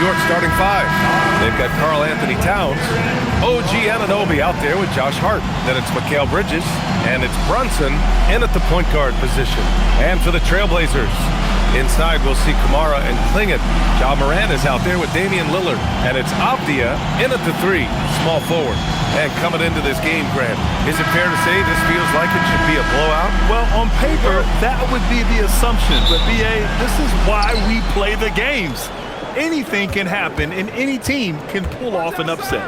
York starting five. They've got Karl Anthony Towns, OG Anunoby out there with Josh Hart. Then it's Mikal Bridges, and it's Brunson in at the point guard position. And for the Trailblazers, inside we'll see Kamara and Klingon. Ja Morant is out there with Damian Lillard, and it's Avdia in at the three, small forward. And coming into this game, Grant, is it fair to say this feels like it should be a blowout? Well, on paper, that would be the assumption. But, B.A., this is why we play the games. Anything can happen, and any team can pull off an upset.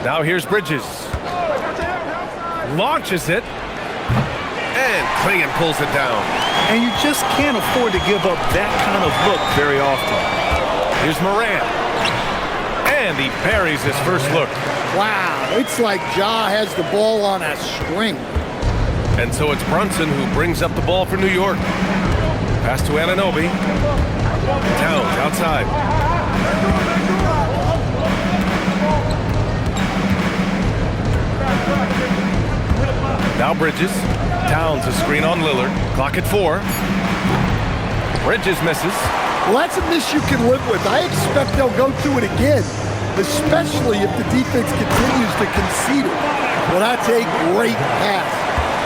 Now here's Bridges. Launches it. And Klingon pulls it down. And you just can't afford to give up that kind of look very often. Here's Morant. And he buries his first look. Wow, it's like Ja has the ball on a string. And so it's Brunson who brings up the ball for New York. Pass to Anunoby. Towns outside. Now Bridges. Towns a screen on Lillard. Clock at 4. Bridges misses. Well, that's a miss you can live with. I expect they'll go through it again, especially if the defense continues to concede it. Well, that's a great pass.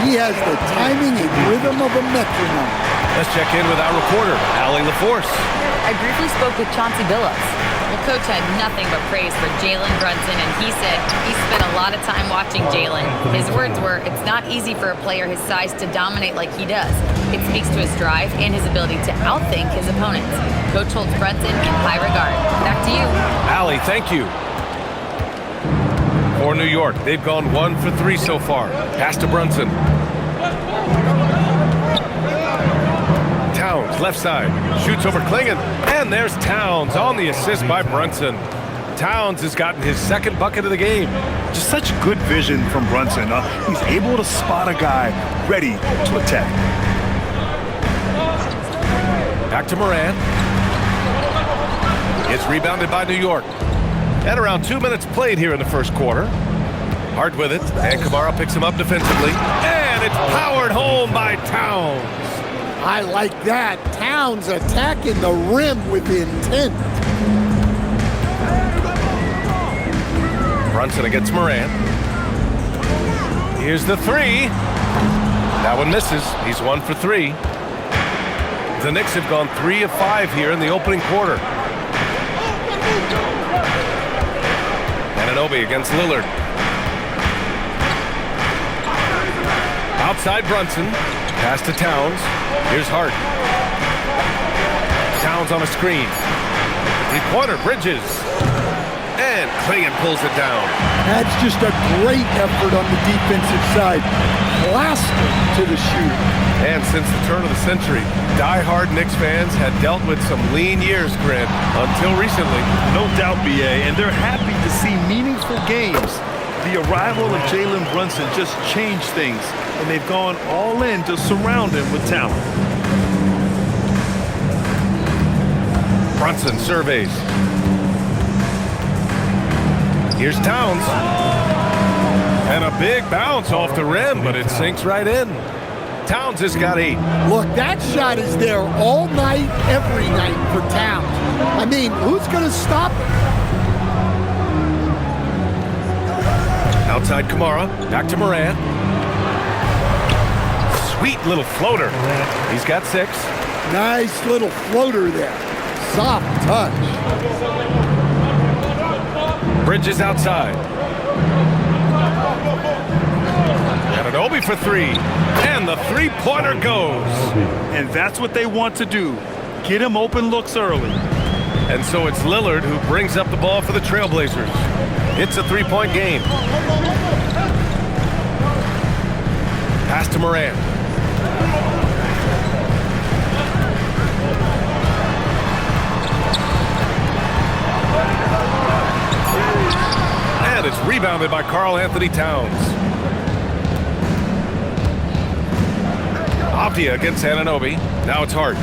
He has the timing and rhythm of a metronome. Let's check in with our reporter, Allie LaForce. I briefly spoke with Chauncey Billups. Well, Coach had nothing but praise for Jalen Brunson, and he said he spent a lot of time watching Jalen. His words were, it's not easy for a player his size to dominate like he does. It speaks to his drive and his ability to outthink his opponents. Coach holds Brunson in high regard. Back to you. Allie, thank you. For New York, they've gone 1 for 3 so far. Pass to Brunson. Towns, left side, shoots over Klingon, and there's Towns on the assist by Brunson. Towns has gotten his second bucket of the game. Just such good vision from Brunson. He's able to spot a guy ready to attack. Back to Morant. It's rebounded by New York. At around 2 minutes played here in the first quarter. Hart with it, and Kamara picks him up defensively. And it's powered home by Towns. I like that. Towns attacking the rim with intent. Brunson against Morant. Here's the three. That one misses. He's 1 for 3. The Knicks have gone 3 of 5 here in the opening quarter. Anunoby against Lillard. Outside Brunson. Pass to Towns. Here's Hart. Towns on a screen. Three-pointer, Bridges. And Klingon pulls it down. That's just a great effort on the defensive side. Plaster to the shooter. And since the turn of the century, die-hard Knicks fans had dealt with some lean years, Grant, until recently. No doubt, B.A., and they're happy to see meaningful games. The arrival of Jalen Brunson just changed things, and they've gone all in to surround him with talent. Brunson surveys. Here's Towns. And a big bounce off the rim, but it sinks right in. Towns has got 8. Look, that shot is there all night, every night for Towns. I mean, who's going to stop it? Outside Kamara, back to Morant. Sweet little floater. He's got 6. Nice little floater there. Soft touch. Bridges outside. Anunoby for 3. And the three-pointer goes. And that's what they want to do. Get him open looks early. And so it's Lillard who brings up the ball for the Trailblazers. It's a 3-point game. Pass to Morant. And it's rebounded by Karl Anthony Towns. Avdia against Anunoby. Now it's Hart.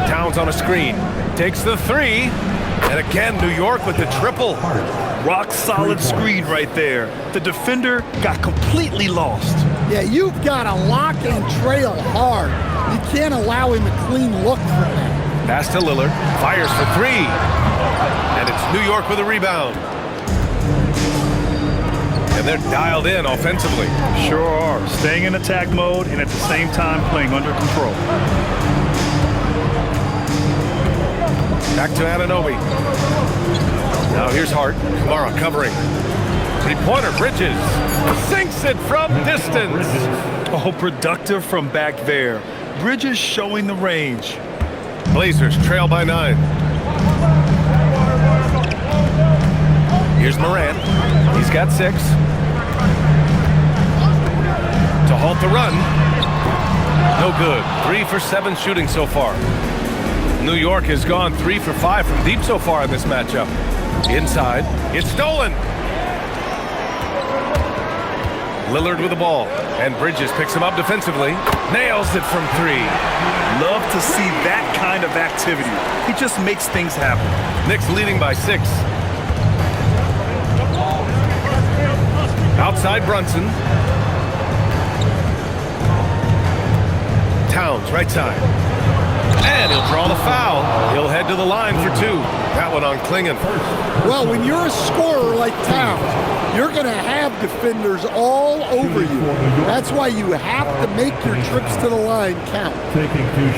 Towns on a screen. Takes the 3. And again, New York with the triple. Rock solid screen right there. The defender got completely lost. Yeah, you've got to lock and trail hard. You can't allow him a clean look from that. Pass to Lillard. Fires for three. And it's New York with a rebound. And they're dialed in offensively. Sure are. Staying in attack mode and at the same time playing under control. Back to Anunoby. Now here's Hart. Kamara covering. Three-pointer, Bridges. Sinks it from distance. Oh, productive from back there. Bridges showing the range. Blazers trail by 9. Here's Morant. He's got 6. To halt the run. No good. 3 for 7 shooting so far. New York has gone 3 for 5 from deep so far in this matchup. Inside. It's stolen. Lillard with the ball. And Bridges picks him up defensively. Nails it from 3. Love to see that kind of activity. He just makes things happen. Knicks leading by 6. Outside Brunson. Towns, right side. And he'll draw the foul. He'll head to the line for 2. That one on Klingon. Well, when you're a scorer like Towns, you're going to have defenders all over you. That's why you have to make your trips to the line count.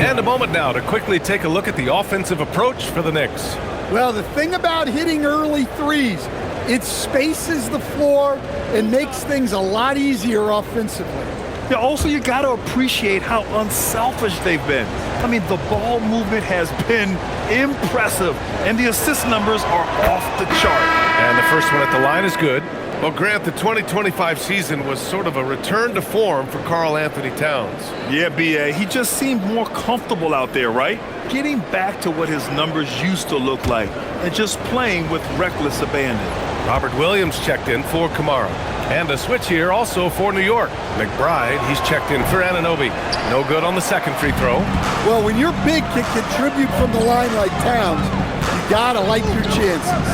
And a moment now to quickly take a look at the offensive approach for the Knicks. Well, the thing about hitting early threes, it spaces the floor and makes things a lot easier offensively. Yeah, also, you got to appreciate how unselfish they've been. I mean, the ball movement has been impressive, and the assist numbers are off the chart. And the first one at the line is good. Well, Grant, the 2025 season was sort of a return to form for Karl Anthony Towns. Yeah, B.A., he just seemed more comfortable out there, right? Getting back to what his numbers used to look like and just playing with reckless abandon. Robert Williams checked in for Kamara. And a switch here also for New York. McBride, he's checked in for Anunoby. No good on the second free throw. Well, when your big can contribute from the line like Towns, you gotta like your chances.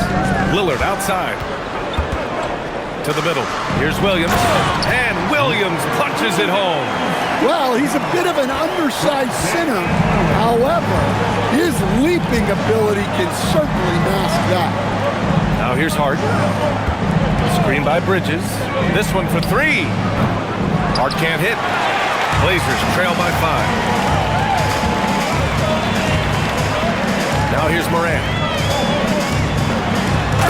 Lillard outside. To the middle. Here's Williams. And Williams punches it home. Well, he's a bit of an undersized center. However, his leaping ability can certainly mask that. Now here's Hart. Screen by Bridges. This one for 3. Hart can't hit. Blazers trail by 5. Now here's Morant.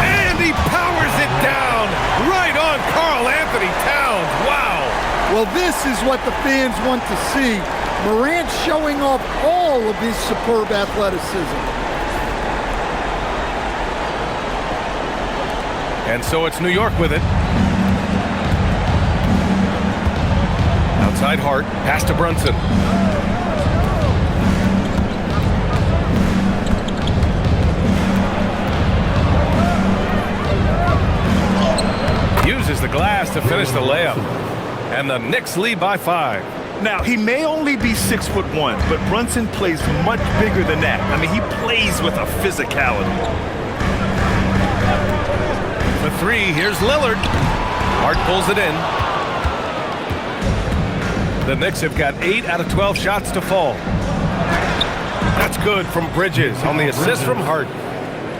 And he powers it down right on Karl Anthony Towns. Wow. Well, this is what the fans want to see. Morant showing off all of his superb athleticism. And so it's New York with it. Outside Hart, pass to Brunson. Uses the glass to finish the layup. And the Knicks lead by 5. Now, he may only be 6'1", but Brunson plays much bigger than that. I mean, he plays with a physicality. For 3, here's Lillard. Hart pulls it in. The Knicks have got 8 out of 12 shots to fall. That's good from Bridges on the assist from Hart.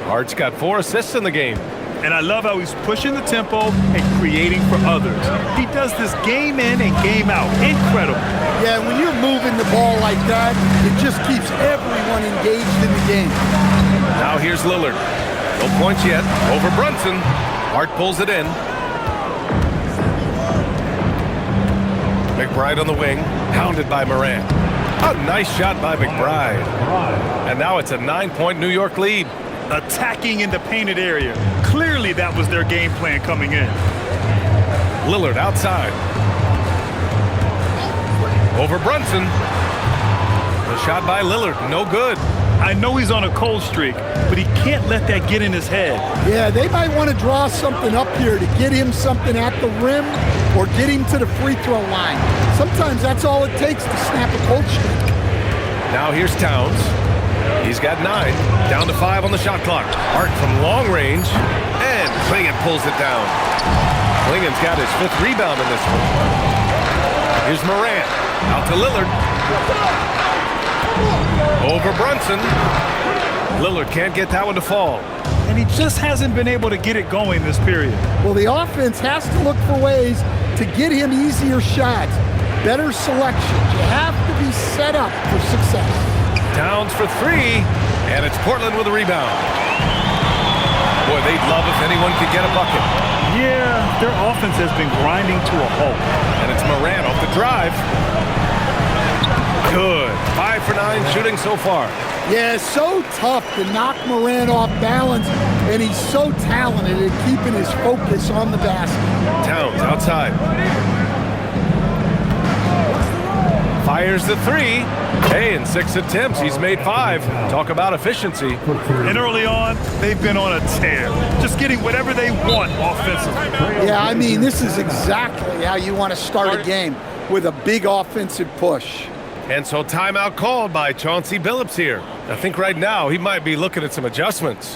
Hart's got 4 assists in the game. And I love how he's pushing the tempo and creating for others. He does this game in and game out. Incredible. Yeah, when you're moving the ball like that, it just keeps everyone engaged in the game. Now here's Lillard. No points yet. Over Brunson. Hart pulls it in. McBride on the wing. Pounded by Morant. A nice shot by McBride. And now it's a 9-point New York lead. Attacking in the painted area. Clearly that was their game plan coming in. Lillard outside. Over Brunson. The shot by Lillard. No good. I know he's on a cold streak, but he can't let that get in his head. Yeah, they might want to draw something up here to get him something at the rim or get him to the free throw line. Sometimes that's all it takes to snap a cold streak. Now here's Towns. He's got 9. Down to 5 on the shot clock. Hart from long range. And Klingon pulls it down. Klingon's got his 5th rebound in this one. Here's Morant. Out to Lillard. Over Brunson. Lillard can't get that one to fall. And he just hasn't been able to get it going this period. Well, the offense has to look for ways to get him easier shots, better selections. You have to be set up for success. Towns for three, and it's Portland with a rebound. Boy, they'd love if anyone could get a bucket. Yeah, their offense has been grinding to a halt. And it's Moran off the drive. Good. 5 for 9 shooting so far. Yeah, so tough to knock Moran off balance, and he's so talented at keeping his focus on the basket. Towns outside. Fires the three. Hey, in 6 attempts, he's made 5. Talk about efficiency. And early on, they've been on a tear. Just getting whatever they want offensively. Yeah, I mean, this is exactly how you want to start a game, with a big offensive push. And so timeout called by Chauncey Billups here. I think right now he might be looking at some adjustments.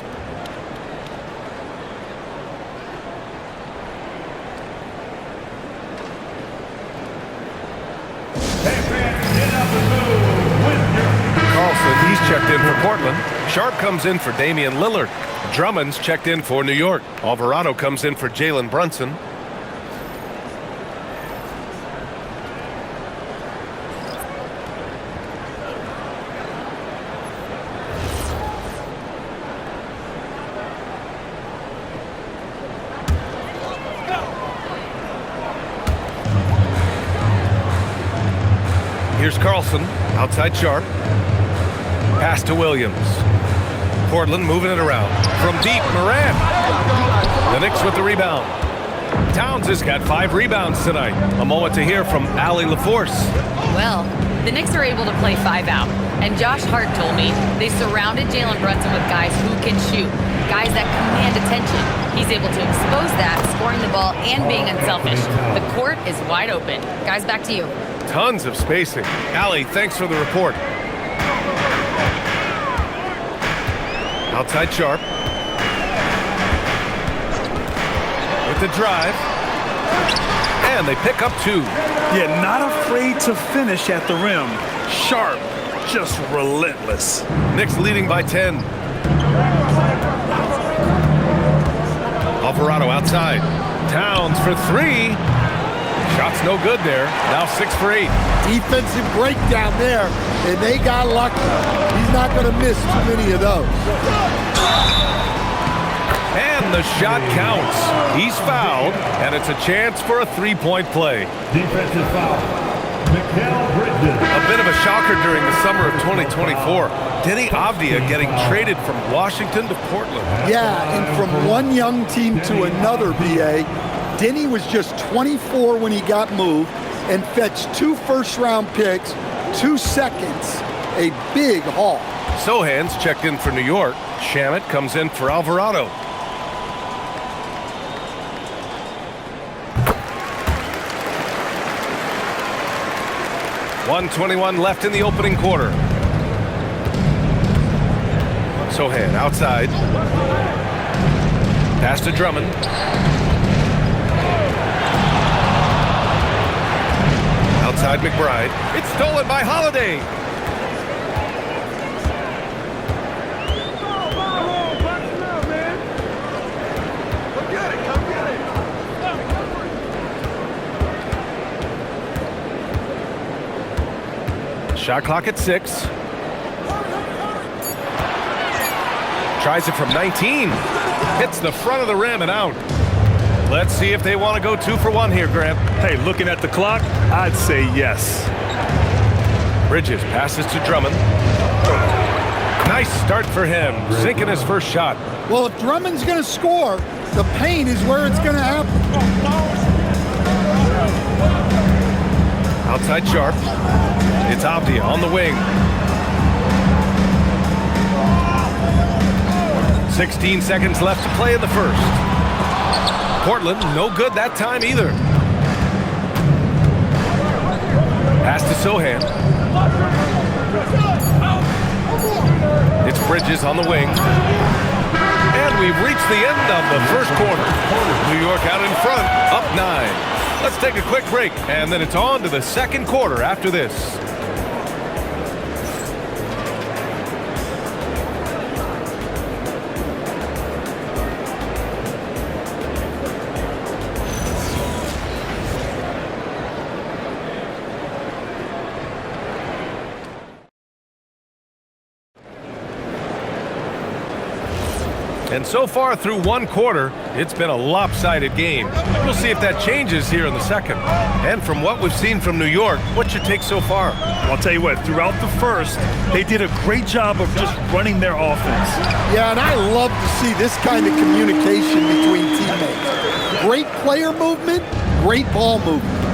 Carlson, he's checked in for Portland. Sharp comes in for Damian Lillard. Drummond's checked in for New York. Alvarado comes in for Jalen Brunson. Here's Carlson, outside Sharp. Pass to Williams. Portland moving it around. From deep, Moran. The Knicks with the rebound. Towns has got 5 rebounds tonight. A moment to hear from Allie LaForce. Well, the Knicks are able to play 5 out. And Josh Hart told me they surrounded Jalen Brunson with guys who can shoot. Guys that command attention. He's able to expose that, scoring the ball and being unselfish. The court is wide open. Guys, back to you. Tons of spacing. Allie, thanks for the report. Outside Sharp. With the drive. And they pick up 2. Yeah, not afraid to finish at the rim. Sharp, just relentless. Knicks leading by 10. Alvarado outside. Towns for 3. Shot's no good there. Now 6 for 8. Defensive breakdown there, and they got lucky. He's not going to miss too many of those. And the shot counts. He's fouled, and it's a chance for a 3-point play. Defensive foul. Bridges. A bit of a shocker during the summer of 2024. Denny Avdia getting traded from Washington to Portland. Yeah, and from one young team to another, BA, Denny was just 24 when he got moved and fetched 2 first-round picks, 2 seconds, a big haul. Sohan's checked in for New York. Shamet comes in for Alvarado. .121 left in the opening quarter. Sohan outside. Pass to Drummond. Outside McBride. It's stolen by Holiday. Shot clock at 6. Tries it from 19. Hits the front of the rim and out. Let's see if they want to go 2 for 1 here, Grant. Hey, looking at the clock, I'd say yes. Bridges passes to Drummond. Nice start for him, sinking his first shot. Well, if Drummond's going to score, the paint is where it's going to happen. Outside Sharp. It's Avdia on the wing. 16 seconds left to play in the first. Portland, no good that time either. Pass to Sohan. It's Bridges on the wing. And we've reached the end of the first quarter. New York out in front, up 9. Let's take a quick break, and then it's on to the second quarter after this. And so far through one quarter, it's been a lopsided game. We'll see if that changes here in the second. And from what we've seen from New York, what's your take so far? I'll tell you what, throughout the first, they did a great job of just running their offense. Yeah, and I love to see this kind of communication between teammates. Great player movement, great ball movement.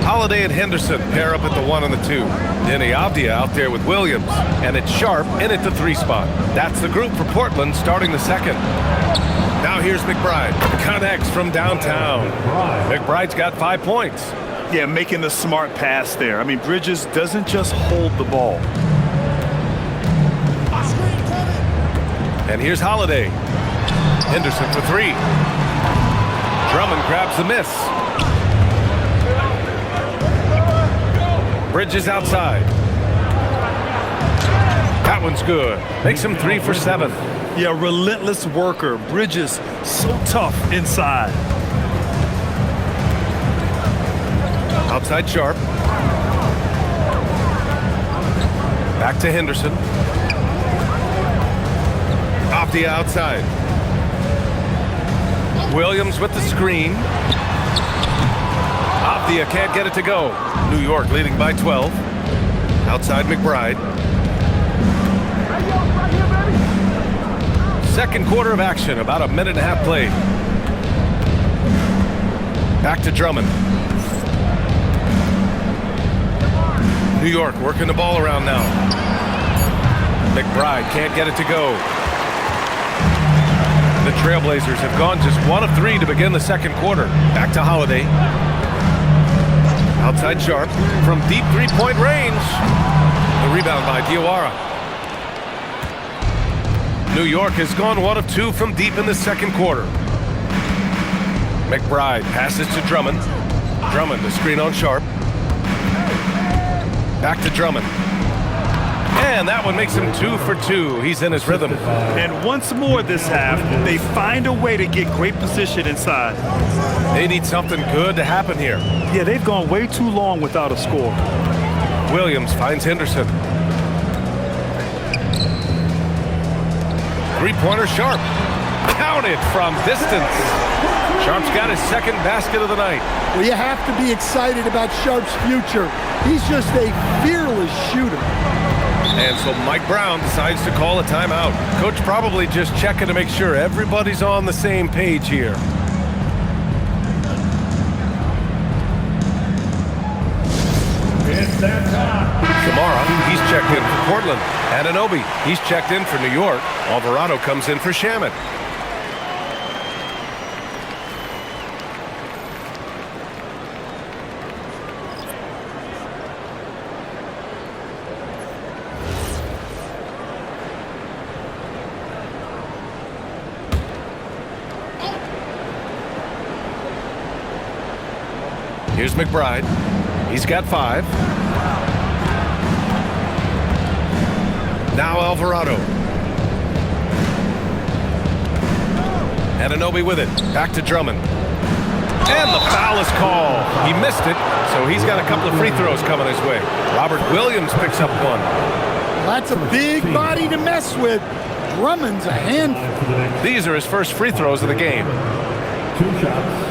Holiday and Henderson pair up at the 1 and the 2. Denny Avdia out there with Williams, and it's Sharp in at the 3 spot. That's the group for Portland starting the second. Now here's McBride. Connects from downtown. McBride's got 5 points. Yeah, making the smart pass there. I mean, Bridges doesn't just hold the ball. And here's Holiday. Henderson for 3. Drummond grabs the miss. Bridges outside. That one's good. Makes him 3 for 7. Yeah, relentless worker. Bridges, so tough inside. Outside Sharp. Back to Henderson. Off the outside. Williams with the screen. Avdia can't get it to go. New York leading by 12. Outside McBride. Second quarter of action, about a minute and a half played. Back to Drummond. New York working the ball around now. McBride can't get it to go. The Trailblazers have gone just 1 of 3 to begin the second quarter. Back to Holiday. Outside Sharp from deep three-point range. The rebound by Diawara. New York has gone 1 of 2 from deep in the second quarter. McBride passes to Drummond. Drummond, the screen on Sharp. Back to Drummond. And that one makes him 2 for 2. He's in his rhythm. And once more this half, they find a way to get great position inside. They need something good to happen here. Yeah, they've gone way too long without a score. Williams finds Henderson. Three-pointer Sharp. Counted from distance. Sharp's got his second basket of the night. Well, you have to be excited about Sharp's future. He's just a fearless shooter. And so Mike Brown decides to call a timeout. Coach probably just checking to make sure everybody's on the same page here. It's that time. Kamara, he's checked in for Portland. Anunoby, he's checked in for New York. Alvarado comes in for Shaman. Here's McBride. He's got 5. Now Alvarado. Anunoby with it. Back to Drummond. And the foul is called. He missed it, so he's got a couple of free throws coming his way. Robert Williams picks up 1. That's a big body to mess with. Drummond's a handful. These are his first free throws of the game. 2 shots.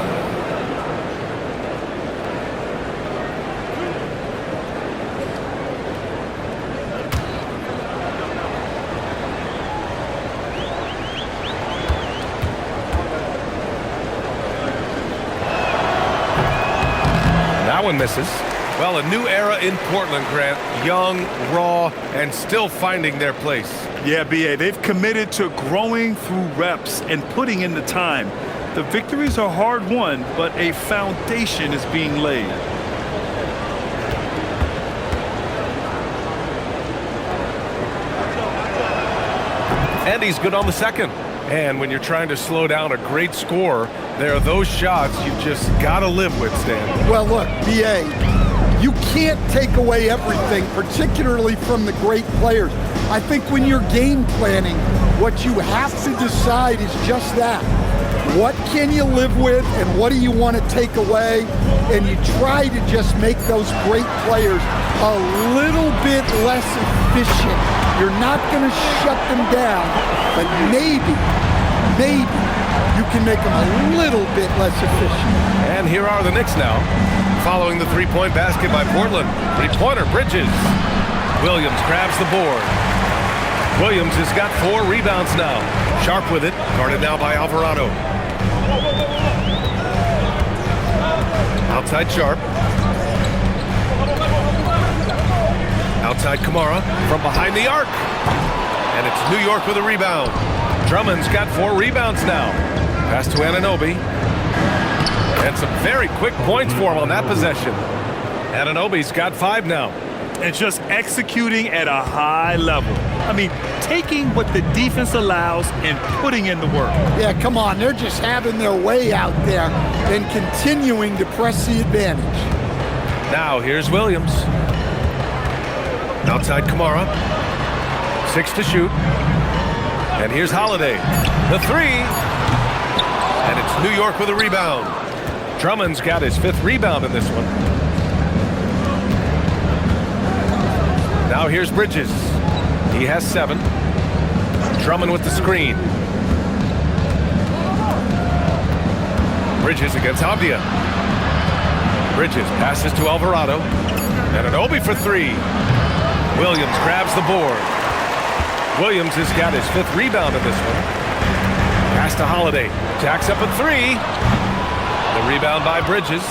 That one misses. Well, a new era in Portland, Grant. Young, raw, and still finding their place. Yeah, B.A., they've committed to growing through reps and putting in the time. The victories are hard-won, but a foundation is being laid. And he's good on the second. And when you're trying to slow down a great score, there are those shots you just got to live with, Stan. Well, look, B.A., you can't take away everything, particularly from the great players. I think when you're game planning, what you have to decide is just that. What can you live with and what do you want to take away? And you try to just make those great players a little bit less efficient. You're not going to shut them down, but maybe maybe you can make them a little bit less efficient. And here are the Knicks now, following the three-point basket by Portland. Three-pointer, Bridges. Williams grabs the board. Williams has got 4 rebounds now. Sharp with it, guarded now by Alvarado. Outside Sharp. Outside Kamara from behind the arc. And it's New York with a rebound. Drummond's got 4 rebounds now. Pass to Anunoby. And some very quick points for him on that possession. Anunoby's got 5 now. And just executing at a high level. I mean, taking what the defense allows and putting in the work. Yeah, come on. They're just having their way out there and continuing to press the advantage. Now here's Williams. Outside Kamara. 6 to shoot. And here's Holiday. The 3. And it's New York with a rebound. Drummond's got his 5th rebound in this one. Now here's Bridges. He has 7. Drummond with the screen. Bridges against Avdia. Bridges passes to Alvarado. And an Obi for 3. Williams grabs the board. Williams has got his 5th rebound in this one. Pass to Holiday. Jacks up a 3. The rebound by Bridges.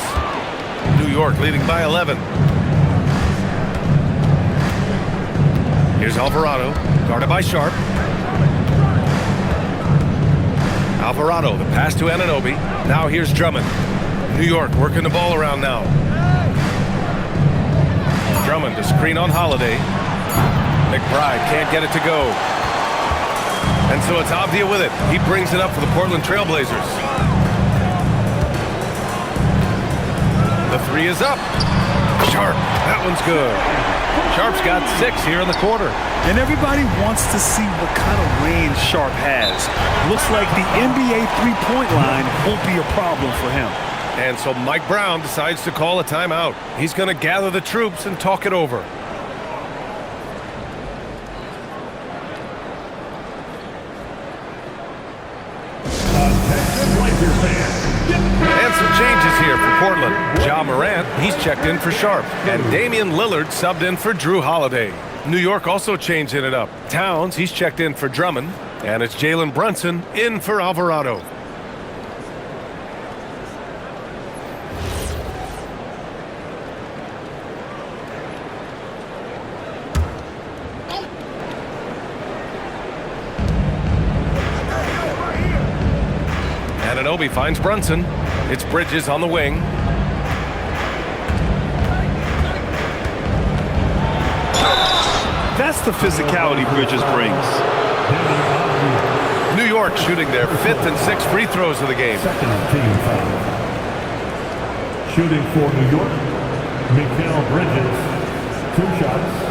New York leading by 11. Here's Alvarado, guarded by Sharp. Alvarado, the pass to Anunoby. Now here's Drummond. New York working the ball around now. Drummond to screen on Holiday. McBride can't get it to go. And so it's Avdia with it. He brings it up for the Portland Trailblazers. The 3 is up. Sharp, that one's good. Sharp's got 6 here in the quarter. And everybody wants to see what kind of range Sharp has. Looks like the NBA three-point line won't be a problem for him. And so Mike Brown decides to call a timeout. He's going to gather the troops and talk it over. And some changes here for Portland. Ja Morant, he's checked in for Sharp. And Damian Lillard subbed in for Drew Holiday. New York also changing it up. Towns, he's checked in for Drummond. And it's Jalen Brunson in for Alvarado. Anunoby finds Brunson. It's Bridges on the wing. That's the physicality Bridges brings. New York shooting their 5th and 6th free throws of the game. Second team foul. Shooting for New York, Mikal Bridges. 2 shots.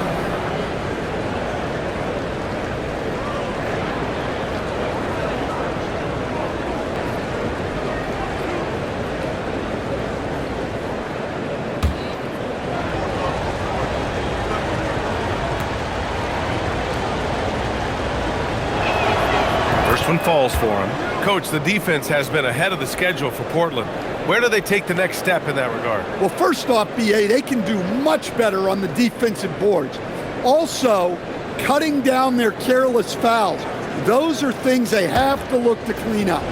One falls for him. Coach, the defense has been ahead of the schedule for Portland. Where do they take the next step in that regard? Well, first off, BA, they can do much better on the defensive boards. Also, cutting down their careless fouls. Those are things they have to look to clean up.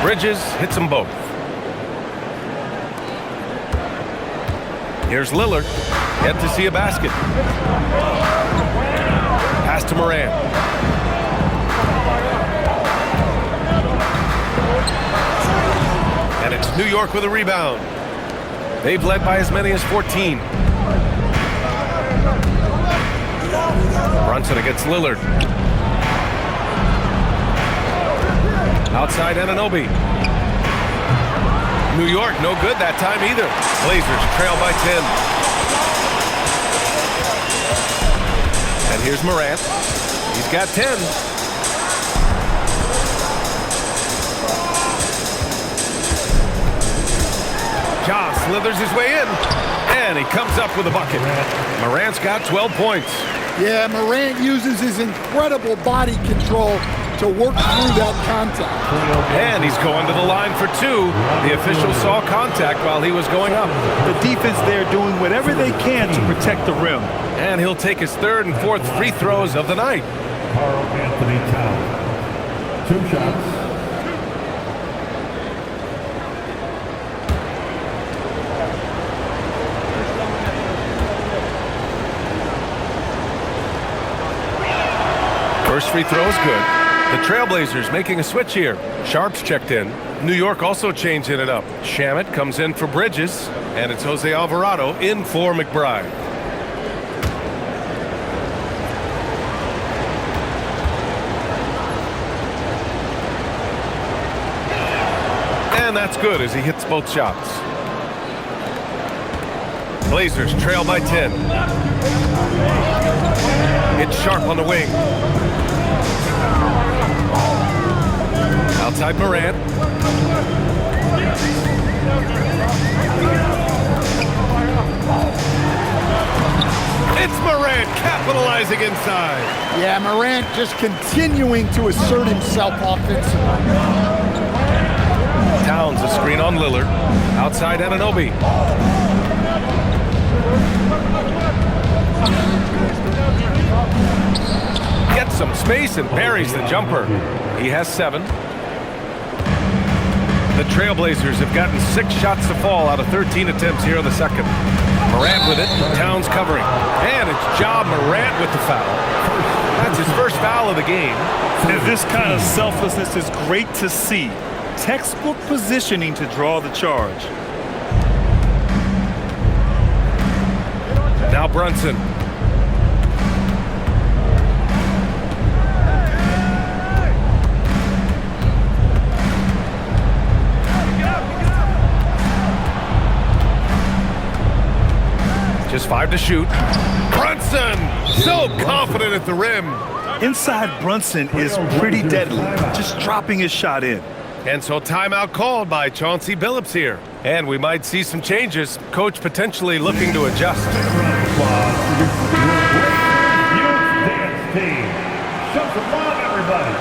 Bridges hits them both. Here's Lillard. Yet to see a basket. Pass to Morant. And it's New York with a rebound. They've led by as many as 14. Brunson against Lillard. Outside Anunoby. New York, no good that time either. Blazers trail by 10. And here's Morant. He's got 10. Ja slithers his way in, and he comes up with a bucket. Morant's got 12 points. Yeah, Morant uses his incredible body control to work through that contact. And he's going to the line for two. The official saw contact while he was going up. The defense there doing whatever they can to protect the rim. And he'll take his third and fourth free throws of the night. Carl Anthony Towns. 2 shots. First free throw is good. The Trailblazers making a switch here. Sharp's checked in. New York also changing it up. Shamet comes in for Bridges, and it's Jose Alvarado in for McBride. And that's good as he hits both shots. Blazers trail by 10. It's Sharp on the wing. Outside Morant. It's Morant capitalizing inside. Yeah, Morant just continuing to assert himself offensively. Towns a screen on Lillard. Outside Anunoby. Gets some space and buries the jumper. He has 7. The Trailblazers have gotten 6 shots to fall out of 13 attempts here in the second. Morant with it. Towns covering. And it's Ja Morant with the foul. That's his first foul of the game. And this kind of selflessness is great to see. Textbook positioning to draw the charge. Now Brunson. Just 5 to shoot. Brunson, so confident at the rim. Inside Brunson is pretty deadly, just dropping his shot in. And so timeout called by Chauncey Billups here. And we might see some changes. Coach potentially looking to adjust. Dance team. Show some love, everybody.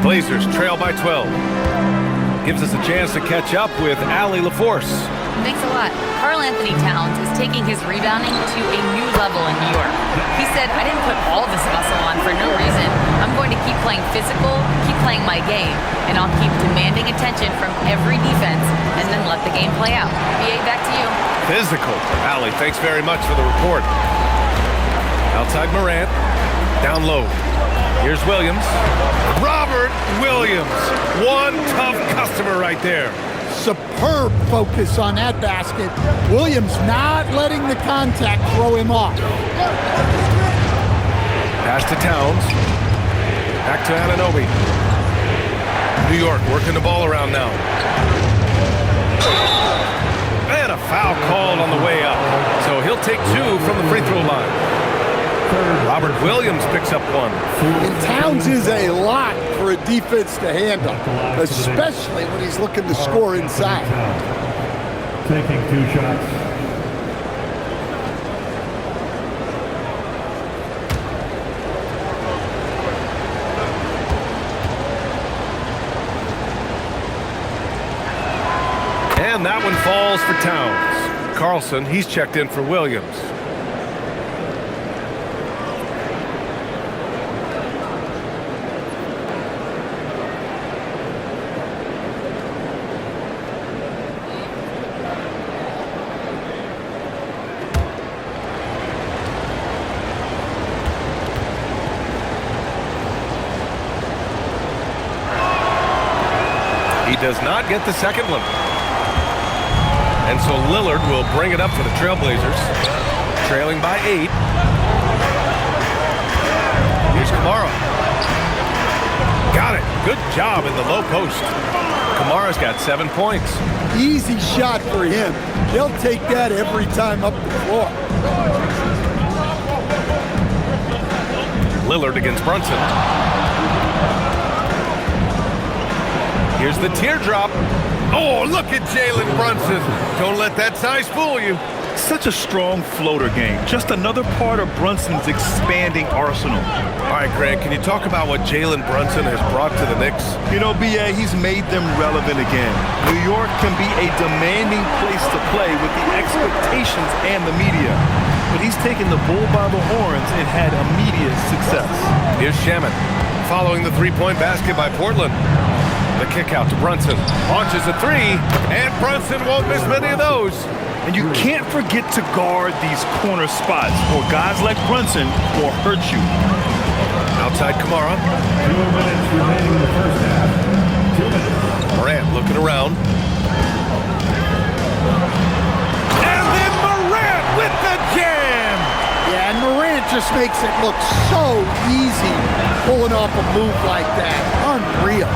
Blazers trail by 12. Gives us a chance to catch up with Allie LaForce. Thanks a lot. Karl Anthony Towns is taking his rebounding to a new level in New York. He said, I didn't put all this muscle on for no reason. I'm going to keep playing physical, keep playing my game, and I'll keep demanding attention from every defense and then let the game play out. BA, back to you. Physical. Allie, thanks very much for the report. Outside Morant. Down low. Here's Williams. Robert Williams. One tough customer right there. Superb focus on that basket. Williams not letting the contact throw him off. Pass to Towns. Back to Anunoby. New York working the ball around now. And a foul called on the way up. So he'll take 2 from the free throw line. Robert Williams picks up 1. And Towns is a lot for a defense to handle, especially when he's looking to score inside. Taking 2 shots. And that one falls for Towns. Carlson, he's checked in for Williams. He does not get the second one. And so Lillard will bring it up for the Trailblazers, trailing by 8. Here's Kamara. Got it. Good job in the low post. Kamara's got 7 points. Easy shot for him. They'll take that every time up the floor. Lillard against Brunson. Here's the teardrop. Oh, look at Jalen Brunson. Don't let that size fool you. Such a strong floater game. Just another part of Brunson's expanding arsenal. All right, Grant, can you talk about what Jalen Brunson has brought to the Knicks? You know, B.A., he's made them relevant again. New York can be a demanding place to play with the expectations and the media. But he's taken the bull by the horns and had immediate success. Here's Shaman following the three-point basket by Portland. The kick out to Brunson. Launches a three, and Brunson won't miss many of those. And you can't forget to guard these corner spots, or guys like Brunson will hurt you. Outside Kamara. 2 minutes remaining in the first half. 2 minutes. Morant looking around. And then Morant with the jam! Yeah, and Morant just makes it look so easy pulling off a move like that. Unreal.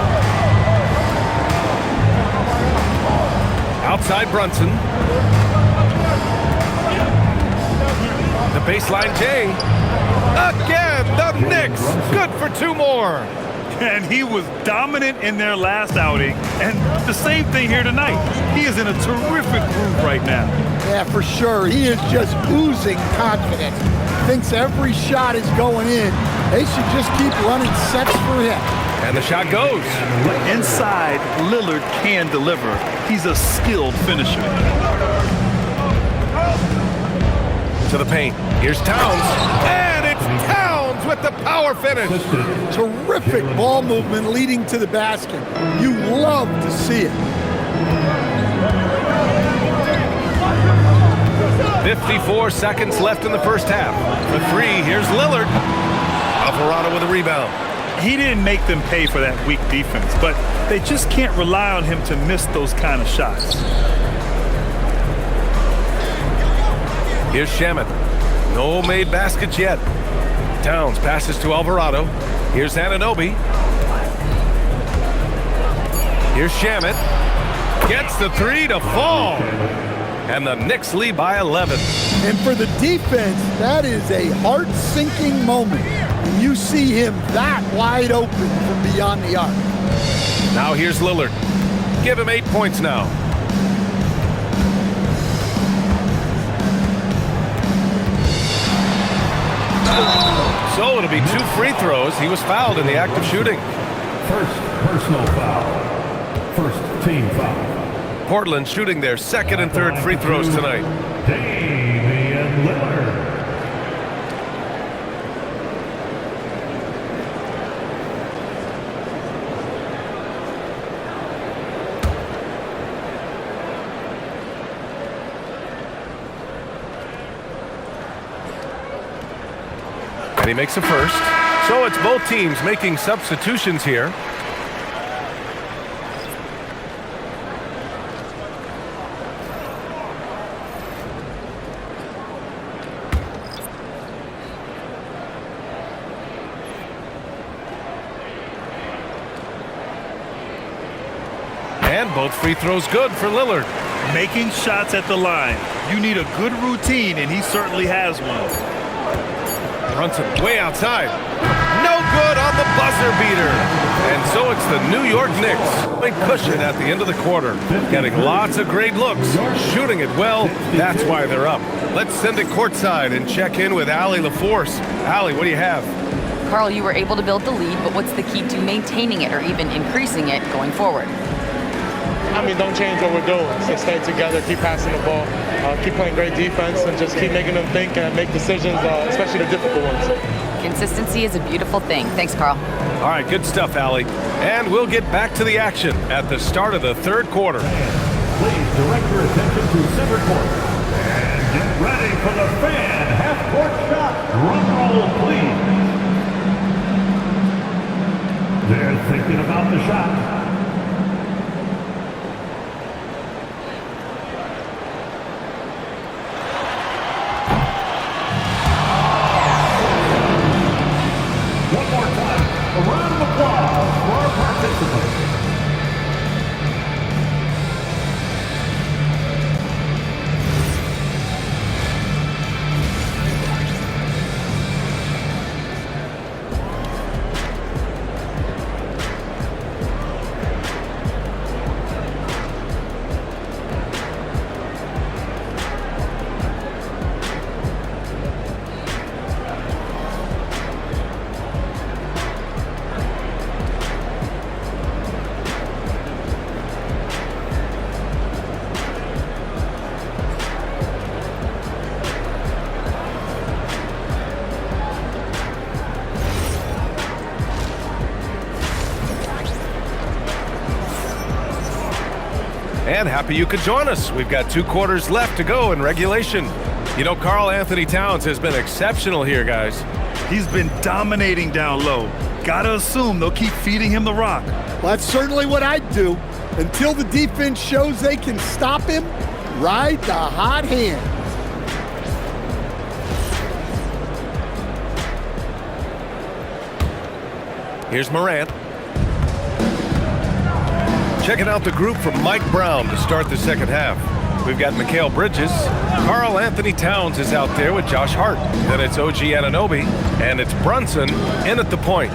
Outside Brunson. The baseline J. Again, the Knicks. Good for 2 more. And he was dominant in their last outing. And the same thing here tonight. He is in a terrific groove right now. Yeah, for sure. He is just oozing confidence. Thinks every shot is going in. They should just keep running sets for him. And the shot goes. Inside, Lillard can deliver. He's a skilled finisher. To the paint. Here's Towns. And it's Towns with the power finish. Terrific ball movement leading to the basket. You love to see it. 54 seconds left in the first half. For 3, here's Lillard. Alvarado with a rebound. He didn't make them pay for that weak defense, but they just can't rely on him to miss those kind of shots. Here's Shaman. No made baskets yet. Towns passes to Alvarado. Here's Anunoby. Here's Shaman. Gets the 3 to fall. And the Knicks lead by 11. And for the defense, that is a heart-sinking moment. And you see him that wide open from beyond the arc. Now here's Lillard. Give him 8 points now. So it'll be 2 free throws. He was fouled in the act of shooting. First personal foul. First team foul. Portland shooting their second and third free throws tonight. Damian Lillard. And he makes a first. So it's both teams making substitutions here. And both free throws good for Lillard. Making shots at the line. You need a good routine, and he certainly has one. Brunson way outside. No good on the buzzer beater. And so it's the New York Knicks. Big cushion at the end of the quarter. Getting lots of great looks. Shooting it well. That's why they're up. Let's send it courtside and check in with Allie LaForce. Allie, what do you have? Carl, you were able to build the lead, but what's the key to maintaining it or even increasing it going forward? I mean, don't change what we're doing. So stay together, keep passing the ball, keep playing great defense, and just keep making them think and make decisions, especially the difficult ones. Consistency is a beautiful thing. Thanks, Carl. All right, good stuff, Allie. And we'll get back to the action at the start of the third quarter. Please direct your attention to center court. And get ready for the fan half-court shot. Drum roll, please. They're thinking about the shot. and happy you could join us. We've got 2 quarters left to go in regulation. You know, Karl Anthony Towns has been exceptional here, guys. He's been dominating down low. Gotta assume they'll keep feeding him the rock. Well, that's certainly what I'd do. Until the defense shows they can stop him, ride the hot hand. Here's Morant. Checking out the group from Mike Brown to start the second half. We've got Mikal Bridges. Karl Anthony Towns is out there with Josh Hart. Then it's OG Anunoby, and it's Brunson in at the point.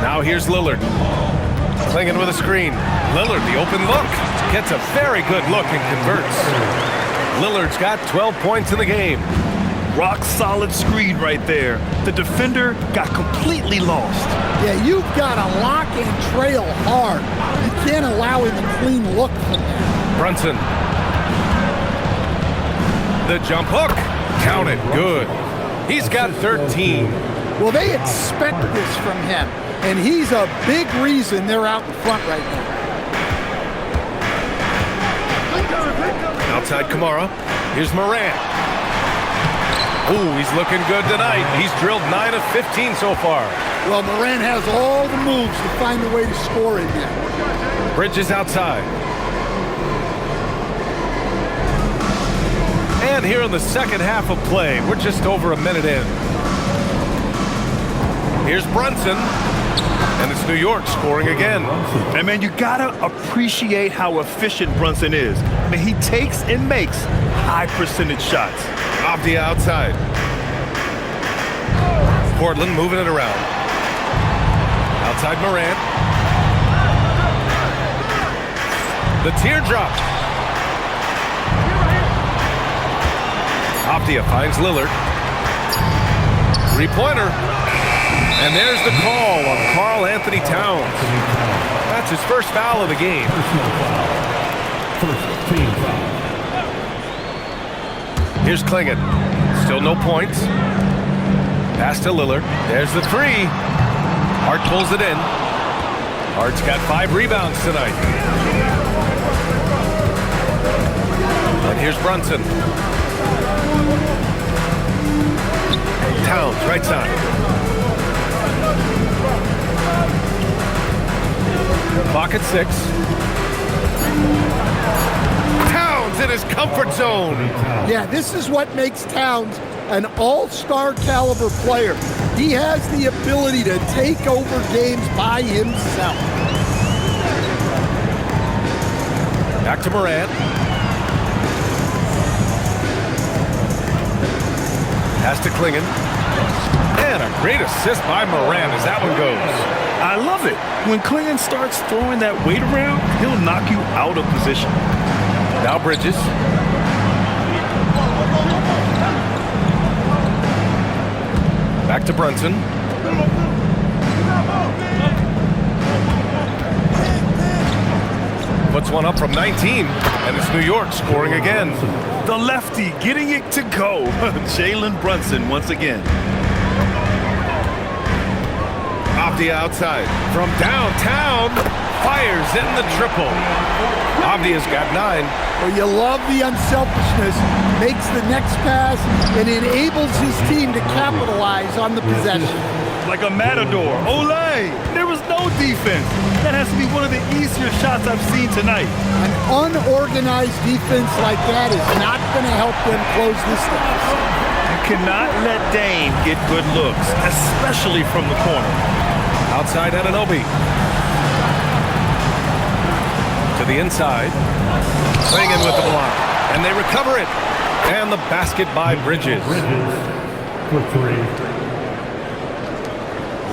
Now here's Lillard. Clinging with a screen. Lillard, the open look. Gets a very good look and converts. Lillard's got 12 points in the game. Rock solid screen right there. The defender got completely lost. Yeah, you've got to lock and trail hard. You can't allow him a clean look from there. Brunson. The jump hook. Count it. Good. He's got 13. Well, they expect this from him, and he's a big reason they're out in front right now. Outside Kamara. Here's Morant. Ooh, he's looking good tonight. He's drilled 9 of 15 so far. Well, Morant has all the moves to find a way to score in there. Bridges outside. And here in the second half of play, we're just over a minute in. Here's Brunson. And it's New York scoring again. And man, you gotta appreciate how efficient Brunson is. I mean, he takes and makes high percentage shots. Avdia outside. Portland moving it around. Outside Morant. The teardrop. Avdia finds Lillard. 3-pointer. And there's the call on Karl Anthony Towns. That's his first foul of the game. First team foul. Here's Klingon. Still no points. Pass to Lillard. There's the 3. Hart pulls it in. Hart's got 5 rebounds tonight. And here's Brunson. Towns, right side. Clock at 6. Towns in his comfort zone. Yeah, this is what makes Towns an all-star caliber player. He has the ability to take over games by himself. Back to Morant. Pass to Klingon. And a great assist by Morant as that one goes. I love it. When Klingon starts throwing that weight around, he'll knock you out of position. Now Bridges. Back to Brunson. Puts one up from 19, and it's New York scoring again. The lefty getting it to go. Jalen Brunson once again. Avdia outside. From downtown, fires in the triple. Avdia's got 9. Well, you love the unselfishness, makes the next pass, and enables his team to capitalize on the possession. Like a matador. Olay! There was no defense. That has to be one of the easier shots I've seen tonight. An unorganized defense like that is not going to help them close this deficit. You cannot let Dame get good looks, especially from the corner. Outside Anunoby. To the inside. Swinging with the block. And they recover it. And the basket by Bridges. For 3.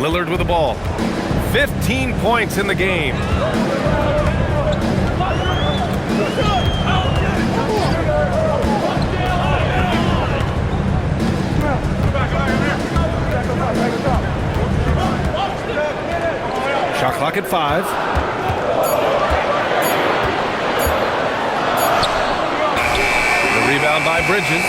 Lillard with the ball. 15 points in the game. Shot clock at 5. The rebound by Bridges.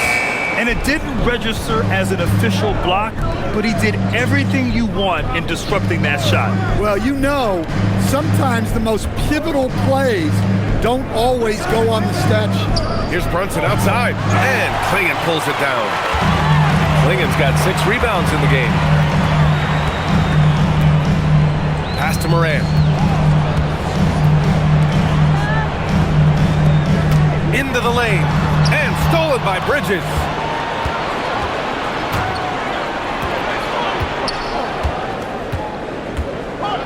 And it didn't register as an official block, but he did everything you want in disrupting that shot. Well, you know, sometimes the most pivotal plays don't always go on the stat sheet. Here's Brunson outside, and Klingon pulls it down. Klingon's got 6 rebounds in the game. Pass to Morant. Into the lane, and stolen by Bridges.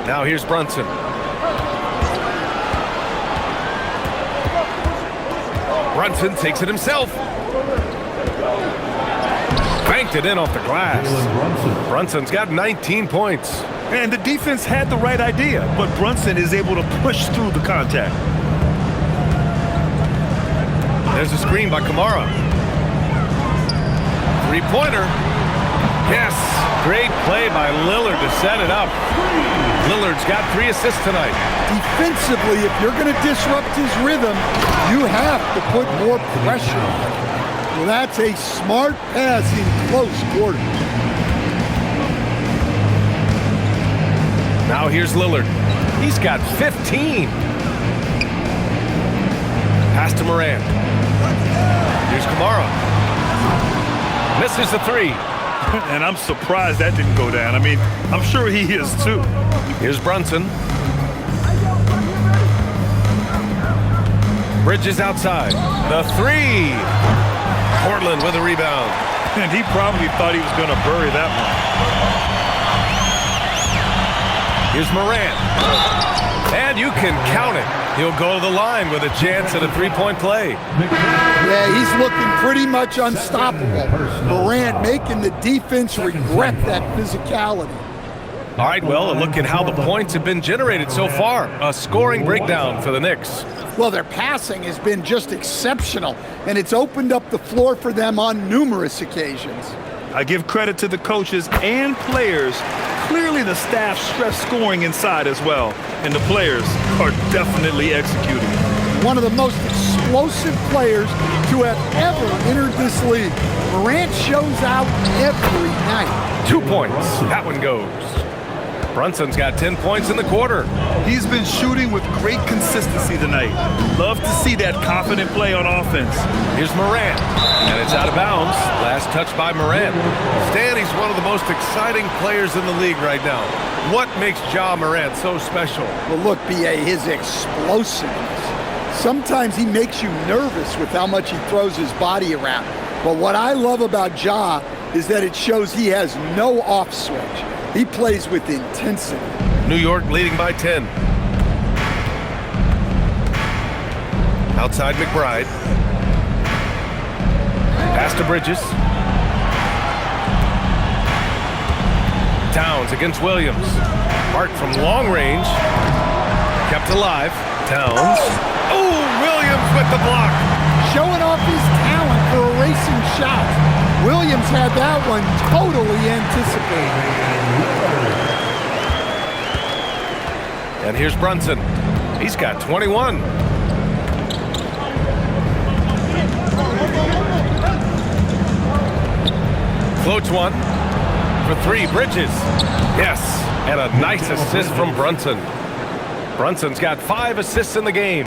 Now here's Brunson. Brunson takes it himself. Banked it in off the glass. Brunson's got 19 points. And the defense had the right idea, but Brunson is able to push through the contact. There's a screen by Kamara. Three-pointer. Yes, great play by Lillard to set it up. Lillard's got 3 assists tonight. Defensively, if you're going to disrupt his rhythm, you have to put more pressure on him. Well, that's a smart pass in close quarters. Now here's Lillard. He's got 15. Pass to Morant. Here's Kamara. Misses the 3. And I'm surprised that didn't go down. I mean, I'm sure he is too. Here's Brunson. Bridges outside. The 3. Portland with a rebound. And he probably thought he was going to bury that one. Here's Morant. And you can count it. He'll go to the line with a chance at a 3-point play. Yeah, he's looking pretty much unstoppable. Morant making the defense regret that physicality. All right, well, a look at how the points have been generated so far. A scoring breakdown for the Knicks. Well, their passing has been just exceptional, and it's opened up the floor for them on numerous occasions. I give credit to the coaches and players. Clearly the staff stressed scoring inside as well, and the players are definitely executing. One of the most explosive players to have ever entered this league. Morant shows out every night. 2 points. That one goes. Brunson's got 10 points in the quarter. He's been shooting with great consistency tonight. Love to see that confident play on offense. Here's Morant, and it's out of bounds. Last touch by Morant. Stan, he's one of the most exciting players in the league right now. What makes Ja Morant so special? Well, look, B.A., his explosiveness. Sometimes he makes you nervous with how much he throws his body around. But what I love about Ja is that it shows he has no off switch. He plays with intensity. New York leading by 10. Outside McBride. Pass to Bridges. Towns against Williams. Hart from long range. Kept alive. Towns. Oh, Williams with the block. Showing off his talent for erasing shots. Williams had that one totally anticipated. And here's Brunson. He's got 21. Floats one for 3. Bridges. Yes, and a nice assist from Brunson. Brunson's got 5 assists in the game.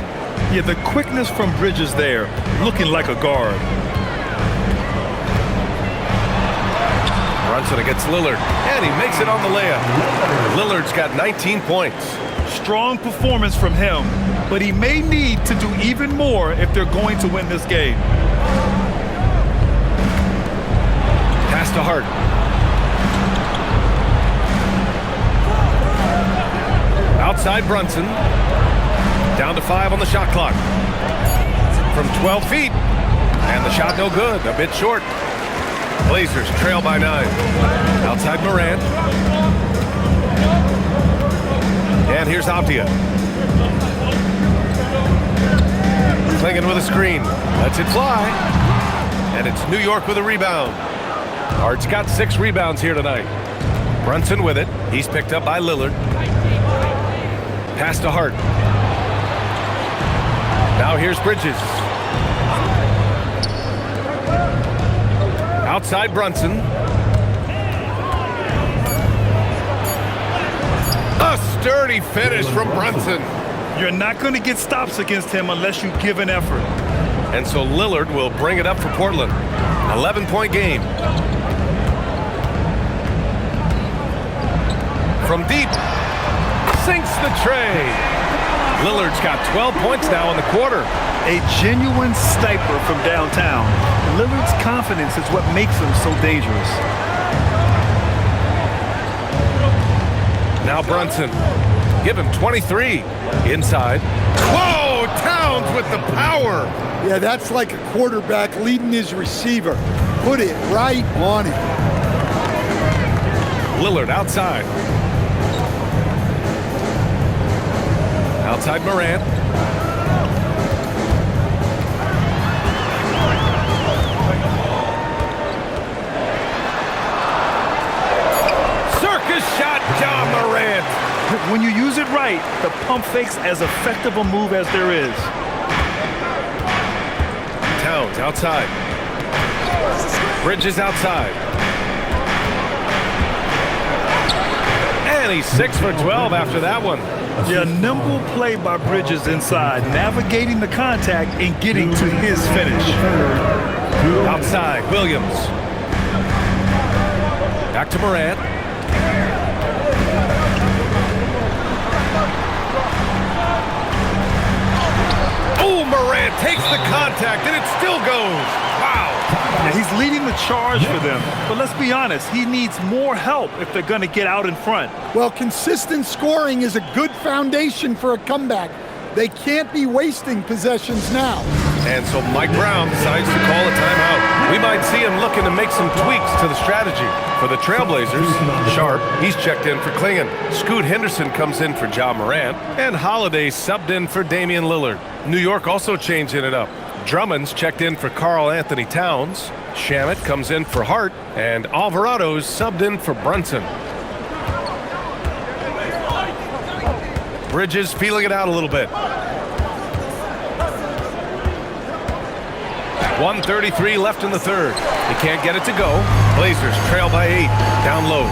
Yeah, the quickness from Bridges there, looking like a guard. Brunson against Lillard, and he makes it on the layup. Lillard's got 19 points. Strong performance from him, but he may need to do even more if they're going to win this game. Pass to Hart. Outside Brunson. Down to 5 on the shot clock. From 12 feet. And the shot no good, a bit short. Blazers trail by 9. Outside Morant. And here's Aptia. Klingon with a screen. Lets it fly. And it's New York with a rebound. Hart's got 6 rebounds here tonight. Brunson with it. He's picked up by Lillard. Pass to Hart. Now here's Bridges. Outside Brunson. A sturdy finish from Brunson. You're not going to get stops against him unless you give an effort. And so Lillard will bring it up for Portland. 11-point game. From deep, sinks the tray. Lillard's got 12 points now in the quarter. A genuine sniper from downtown. Lillard's confidence is what makes him so dangerous. Now Brunson. Give him 23. Inside. Whoa! Towns with the power. Yeah, that's like a quarterback leading his receiver. Put it right on it. Lillard outside. Outside Morant. Circus shot, John Morant. When you use it right, the pump fake's as effective a move as there is. Towns outside. Bridges outside. And he's 6 for 12 after that one. Yeah, nimble play by Bridges inside, navigating the contact and getting to his finish. Outside, Williams. Back to Morant. Oh, Morant takes the contact and it still goes. Wow. Yeah, he's leading the charge for them. But let's be honest, he needs more help if they're going to get out in front. Well, consistent scoring is a good foundation for a comeback. They can't be wasting possessions now. And so Mike Brown decides to call a timeout. We might see him looking to make some tweaks to the strategy. For the Trailblazers, Sharp, he's checked in for Klingon. Scoot Henderson comes in for Ja Morant. And Holiday subbed in for Damian Lillard. New York also changing it up. Drummond's checked in for Karl Anthony Towns. Shamet comes in for Hart. And Alvarado's subbed in for Brunson. Bridges feeling it out a little bit. 1:33 left in the third. He can't get it to go. Blazers trail by 8. Down low.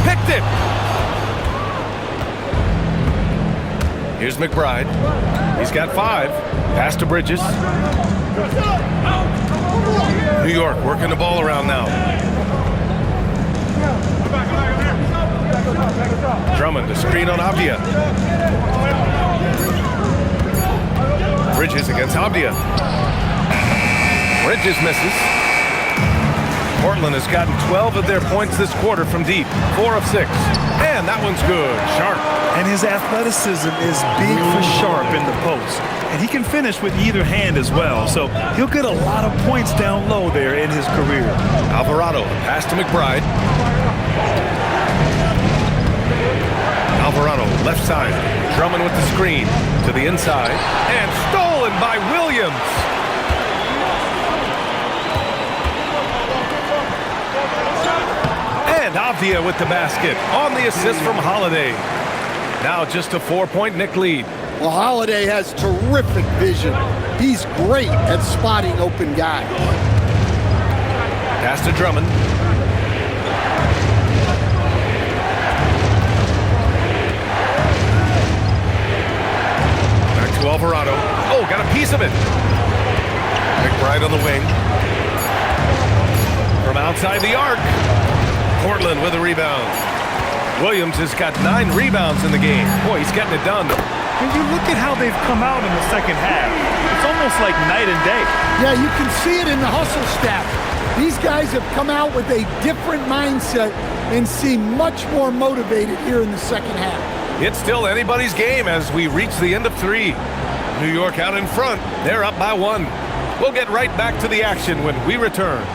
Picked it. Here's McBride. He's got 5. Pass to Bridges. New York working the ball around now. Drummond to screen on Avdia. Bridges against Avdia. Bridges misses. Portland has gotten 12 of their points this quarter from deep. 4 of 6. And that one's good. Sharp. And his athleticism is big for Sharp in the post. And he can finish with either hand as well. So he'll get a lot of points down low there in his career. Alvarado, pass to McBride. Alvarado, left side. Drummond with the screen. To the inside. And stolen by Williams. And Avdia with the basket on the assist from Holiday. Now just a 4-point Knick lead. Well, Holiday has terrific vision. He's great at spotting open guys. Pass to Drummond. Back to Alvarado. Oh, got a piece of it. McBride on the wing. From outside the arc. Portland with a rebound. Williams has got 9 rebounds in the game. Boy, he's getting it done. When you look at how they've come out in the second half, it's almost like night and day. Yeah, you can see it in the hustle stat. These guys have come out with a different mindset and seem much more motivated here in the second half. It's still anybody's game as we reach the end of 3. New York out in front. They're up by 1. We'll get right back to the action when we return.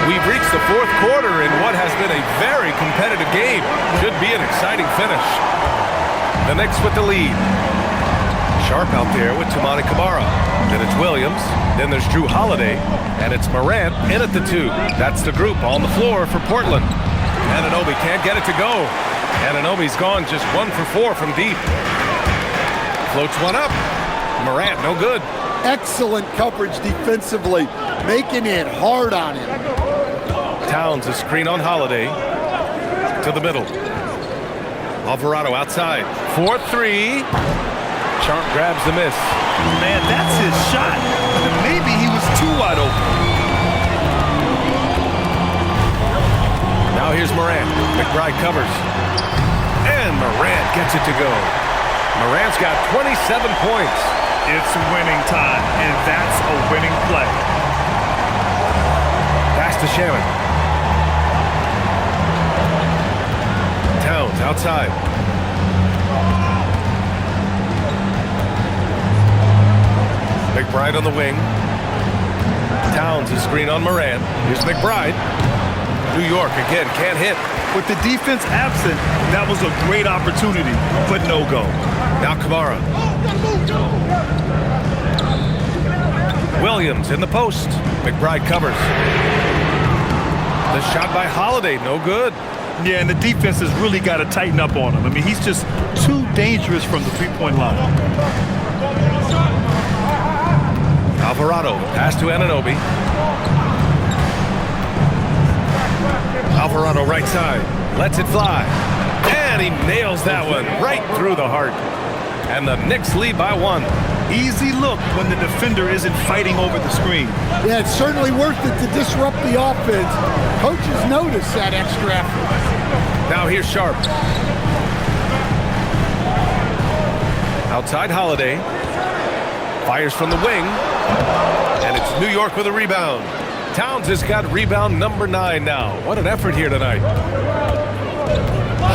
We've reached the 4th quarter in what has been a very competitive game. Should be an exciting finish. The Knicks with the lead. Sharp out there with Toumani Camara. Then it's Williams. Then there's Drew Holiday. And it's Morant in at the 2. That's the group on the floor for Portland. Anunoby can't get it to go. Anunoby's gone just 1 for 4 from deep. Floats one up. Morant, no good. Excellent coverage defensively, making it hard on him. Towns, a screen on Holiday. To the middle. Alvarado outside. 4-3. Sharp grabs the miss. Man, that's his shot. And maybe he was too wide open. Now here's Morant. McBride covers. And Morant gets it to go. Morant's got 27 points. It's winning time, and that's a winning play. Pass to Shaman. Towns outside. McBride on the wing. Towns is screen on Morant. Here's McBride. New York again, can't hit. With the defense absent, that was a great opportunity, but no go. Now Kamara. Williams in the post. McBride covers. The shot by Holiday, no good. Yeah, and the defense has really got to tighten up on him. I mean, he's just too dangerous from the three-point line. Alvarado, pass to Anunoby. Alvarado right side, lets it fly. And he nails that one right through the heart. And the Knicks lead by 1. Easy look when the defender isn't fighting over the screen. Yeah, it's certainly worth it to disrupt the offense. Coaches notice that extra effort. Now here's Sharp. Outside Holiday. Fires from the wing. And it's New York with a rebound. Towns has got rebound number 9 now. What an effort here tonight.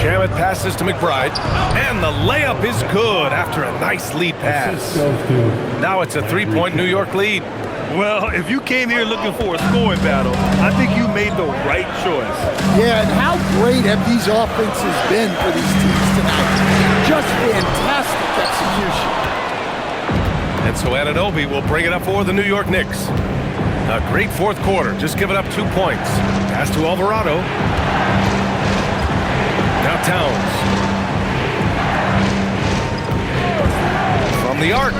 Shamet passes to McBride. And the layup is good after a nice lead pass. Now it's a 3-point New York lead. Well, if you came here looking for a scoring battle, I think you made the right choice. Yeah, and how great have these offenses been for these teams tonight? Just fantastic execution. And so Anunoby will bring it up for the New York Knicks. A great fourth quarter, just giving up 2 points. Pass to Alvarado. Now Towns. From the arc.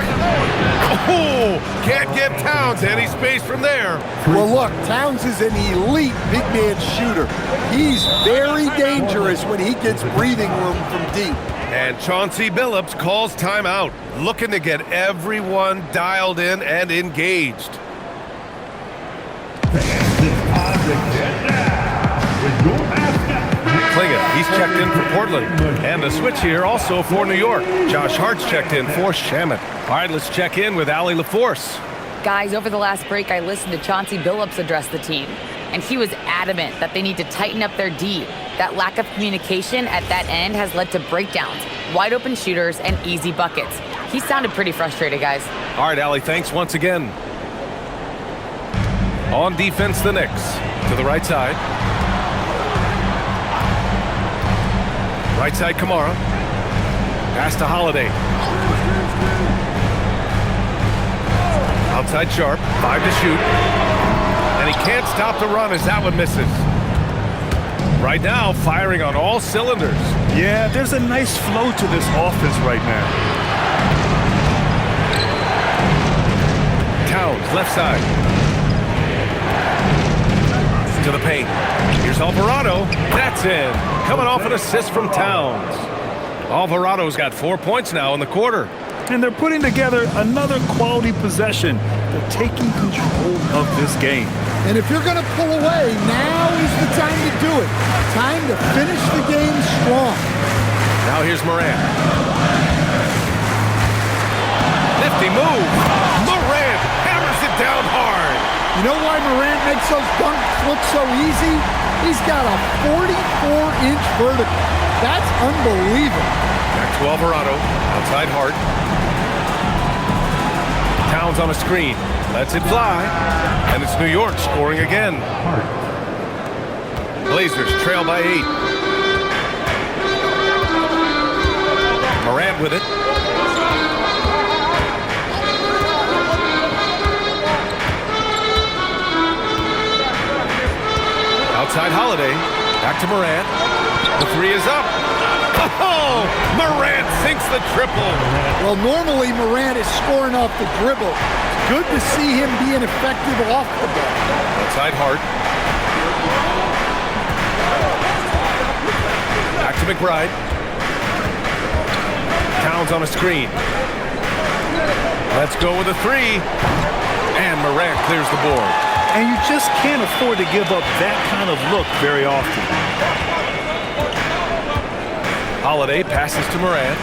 Oh, can't get Towns any space from there. Well, look, Towns is an elite big man shooter. He's very dangerous when he gets breathing room from deep. And Chauncey Billups calls timeout, looking to get everyone dialed in and engaged. Klinger, he's checked in for Portland. And the switch here also for New York. Josh Hart's checked in for Shamet. All right, let's check in with Allie LaForce. Guys, over the last break, I listened to Chauncey Billups address the team, and he was adamant that they need to tighten up their D. That lack of communication at that end has led to breakdowns, wide open shooters, and easy buckets. He sounded pretty frustrated, guys. All right, Allie, thanks once again. On defense, the Knicks. To the right side. Right side, Kamara. Pass to Holiday. Outside Sharp. 5 to shoot. And he can't stop the run as that one misses. Right now, firing on all cylinders. Yeah, there's a nice flow to this offense right now. Towns, left side. To the paint. Here's Alvarado. That's in. Coming off an assist from Towns. Alvarado's got 4 points now in the quarter. And they're putting together another quality possession. They're taking control of this game. And if you're going to pull away, now is the time to do it. Time to finish the game strong. Now here's Morant. Nifty move. Morant hammers it down hard. You know why Morant makes those dunks look so easy? He's got a 44-inch vertical. That's unbelievable. Back to Alvarado. Outside Hart. Towns on a screen. Lets it fly. And it's New York scoring again. Blazers trail by 8. Morant with it. Outside Holiday. Back to Morant. The 3 is up. Oh, Morant sinks the triple. Well, normally Morant is scoring off the dribble. It's good to see him being effective off the ball. Outside Hart. Back to McBride. Towns on a screen. Let's go with a three. And Morant clears the board. And you just can't afford to give up that kind of look very often. Holiday passes to Morant.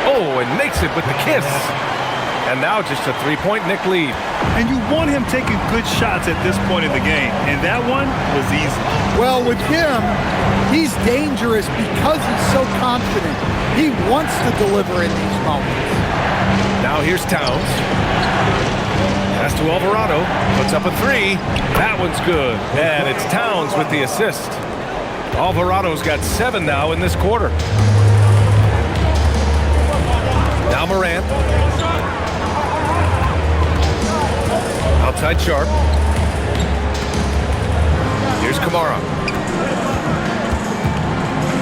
Oh, and makes it with the kiss. And now just a three-point Knick lead. And you want him taking good shots at this point in the game. And that one was easy. Well, with him, he's dangerous because he's so confident. He wants to deliver in these moments. Now here's Towns. Pass to Alvarado. Puts up a three. That one's good. And it's Towns with the assist. Alvarado's got 7 now in this quarter. Now Morant. Outside Sharp. Here's Kamara.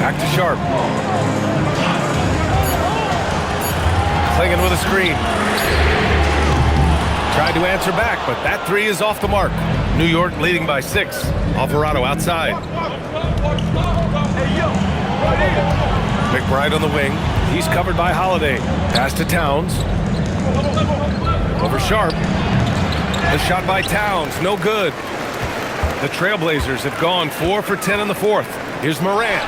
Back to Sharp. Clinging with a screen. Tried to answer back, but that three is off the mark. New York leading by 6. Alvarado outside. McBride on the wing. He's covered by Holiday. Pass to Towns. Over Sharp. The shot by Towns, no good. The Trailblazers have gone 4 for 10 in the fourth. Here's Morant.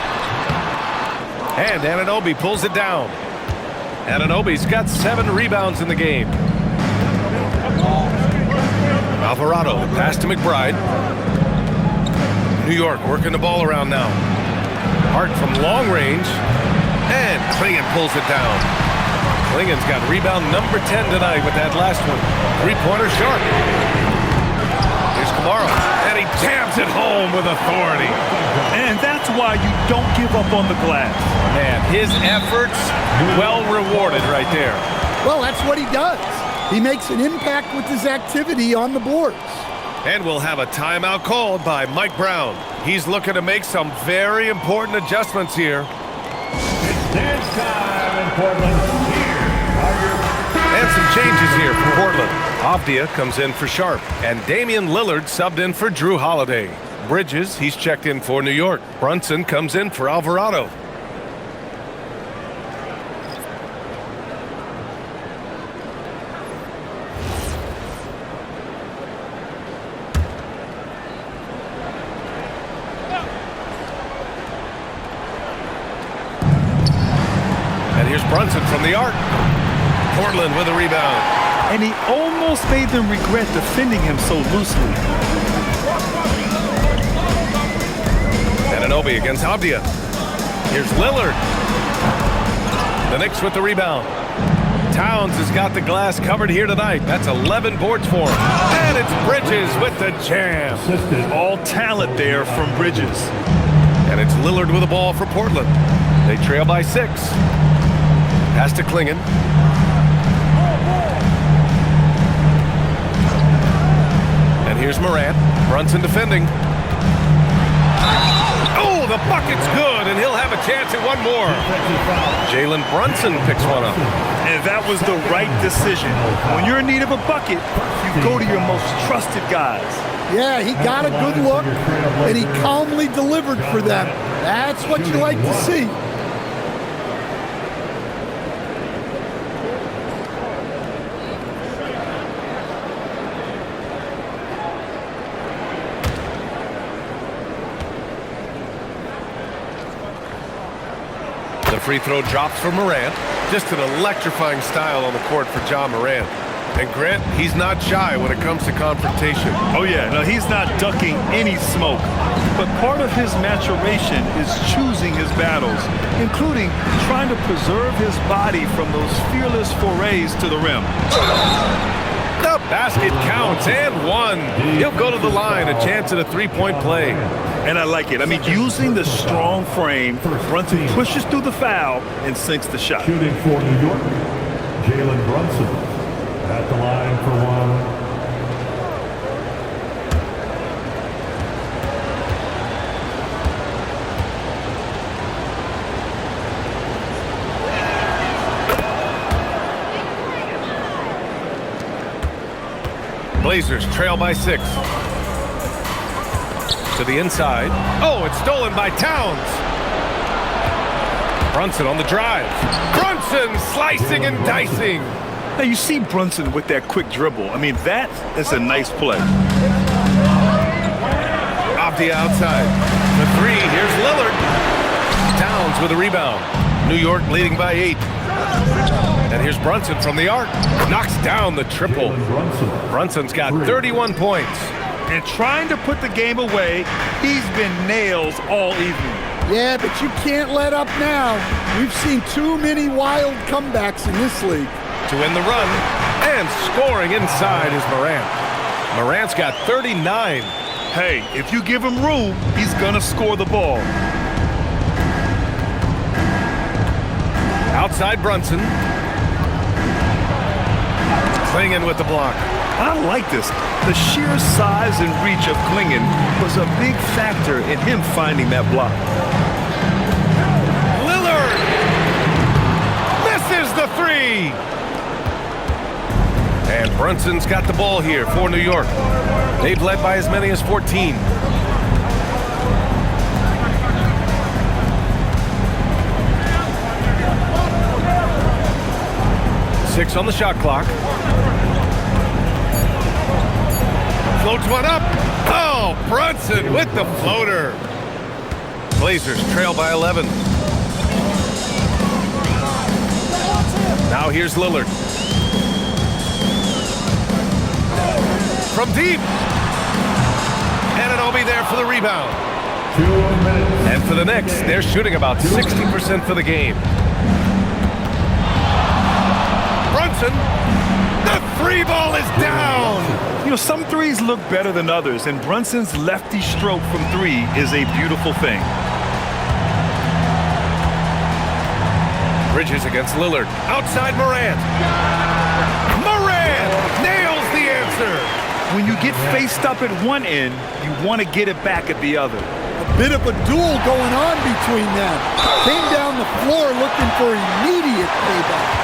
And Anunoby pulls it down. Anunoby's got 7 rebounds in the game. Alvarado, pass to McBride. New York working the ball around now. Hart from long range. And Klingon pulls it down. Klingon's got rebound number 10 tonight with that last one. Three-pointer Sharp. Here's Kamara. And he jams it home with authority. And that's why you don't give up on the glass. Man, his efforts well rewarded right there. Well, that's what he does. He makes an impact with his activity on the boards. And we'll have a timeout called by Mike Brown. He's looking to make some very important adjustments here. It's dance time in Portland. Here are your... And some changes here for Portland. Avdia comes in for Sharp. And Damian Lillard subbed in for Drew Holiday. Bridges, he's checked in for New York. Brunson comes in for Alvarado. And here's Brunson from the arc. Portland with a rebound. And he almost made them regret defending him so loosely. Anunoby against Avdia. Here's Lillard. The Knicks with the rebound. Towns has got the glass covered here tonight. That's 11 boards for him. And it's Bridges with the jam. All talent there from Bridges. And it's Lillard with the ball for Portland. They trail by 6. Pass to Klingon. And here's Morant. Brunson defending. Oh, the bucket's good, and he'll have a chance at one more. Jalen Brunson picks one up. And that was the right decision. When you're in need of a bucket, you go to your most trusted guys. Yeah, he got a good look, and he calmly delivered for them. That's what you like to see. The free throw drops for Morant. Just an electrifying style on the court for John Morant. And Grant, he's not shy when it comes to confrontation. Oh yeah, no, he's not ducking any smoke. But part of his maturation is choosing his battles, including trying to preserve his body from those fearless forays to the rim. The basket counts, and one. He'll go to the line, a chance at a three-point play. And I like it. I mean, using the strong frame, Brunson pushes through the foul and sinks the shot. Shooting for New York, Jalen Brunson. at the line for one. Blazers trail by 6. To the inside. Oh, it's stolen by Towns. Brunson on the drive. Brunson slicing and dicing. Now you see Brunson with that quick dribble. I mean, that is a nice play. Off the outside. The 3, here's Lillard. Towns with a rebound. New York leading by 8. And here's Brunson from the arc. Knocks down the triple. Brunson's got 31 points. And trying to put the game away, he's been nails all evening. Yeah, but you can't let up now. We've seen too many wild comebacks in this league. To win the run, and scoring inside is Morant. Morant's got 39. Hey, if you give him room, he's gonna score the ball. Outside Brunson. Klingen with the block. I like this. The sheer size and reach of Klingen was a big factor in him finding that block. Lillard misses the 3. And Brunson's got the ball here for New York. They've led by as many as 14. Six on the shot clock. Floats one up. Oh, Brunson with the floater. Blazers trail by 11. Now here's Lillard. From deep. Anunoby there for the rebound. 2 minutes. And for the Knicks, they're shooting about 60% for the game. Brunson, the 3 ball is down. You know, some threes look better than others, and Brunson's lefty stroke from 3 is a beautiful thing. Bridges against Lillard. Outside Morant. Morant nails the answer. When you get faced up at one end, you want to get it back at the other. A bit of a duel going on between them. Came down the floor looking for immediate payback.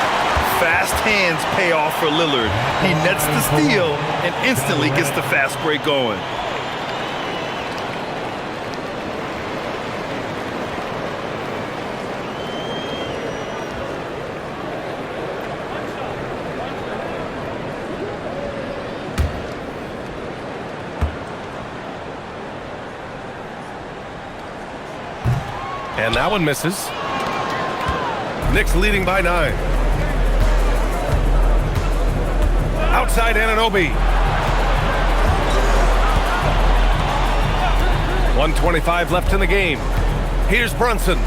Fast hands pay off for Lillard. He nets the steal and instantly gets the fast break going. And that one misses. Knicks leading by 9. Outside Anunoby. 1:25 left in the game. Here's Brunson.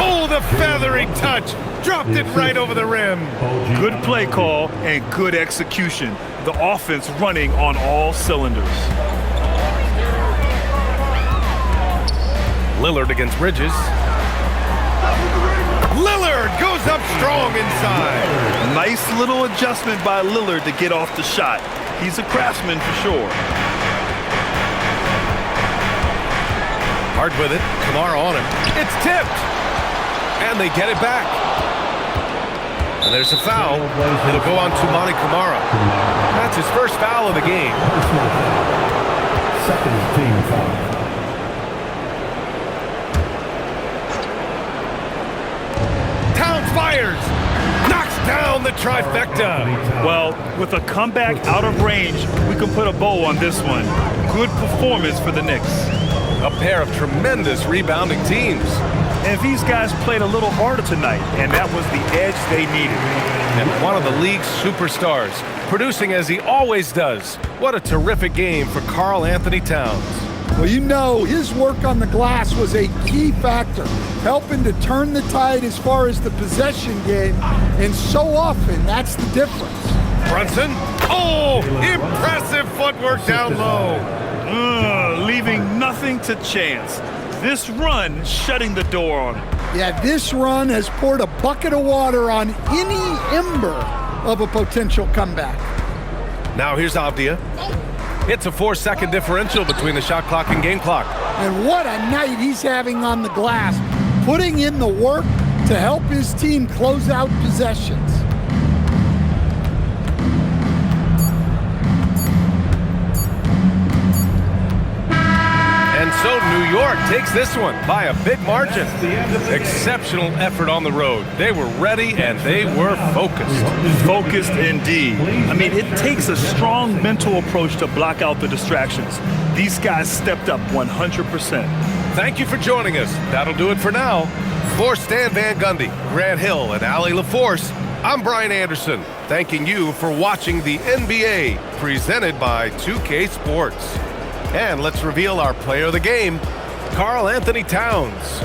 Oh, the feathery touch. Dropped it right over the rim. Good play call and good execution. The offense running on all cylinders. Lillard against Bridges. Lillard goes up strong inside. Nice little adjustment by Lillard to get off the shot. He's a craftsman for sure. Hard with it. Kamara on him. It's tipped. And they get it back. And there's a foul. It'll go on to Monty Kamara. That's his first foul of the game. Second team foul. Fires, knocks down the trifecta. Well, with a comeback out of range, we can put a bow on this one. Good performance for the Knicks. A pair of tremendous rebounding teams. And these guys played a little harder tonight, and that was the edge they needed. And one of the league's superstars, producing as he always does. What a terrific game for Karl Anthony Towns. Well, you know, his work on the glass was a key factor, helping to turn the tide as far as the possession game, and so often that's the difference. Brunson, oh, impressive footwork down low. Leaving nothing to chance. This run shutting the door on him. Yeah, this run has poured a bucket of water on any ember of a potential comeback. Now here's Avdia. It's a 4-second differential between the shot clock and game clock. And what a night he's having on the glass, putting in the work to help his team close out possessions. And so New York takes this one by a big margin. Exceptional effort on the road. They were ready and they were focused. Focused indeed. I mean, it takes a strong mental approach to block out the distractions. These guys stepped up 100%. Thank you for joining us. That'll do it for now. For Stan Van Gundy, Grant Hill, and Allie LaForce, I'm Brian Anderson, thanking you for watching the NBA presented by 2K Sports. And let's reveal our player of the game, Karl Anthony Towns.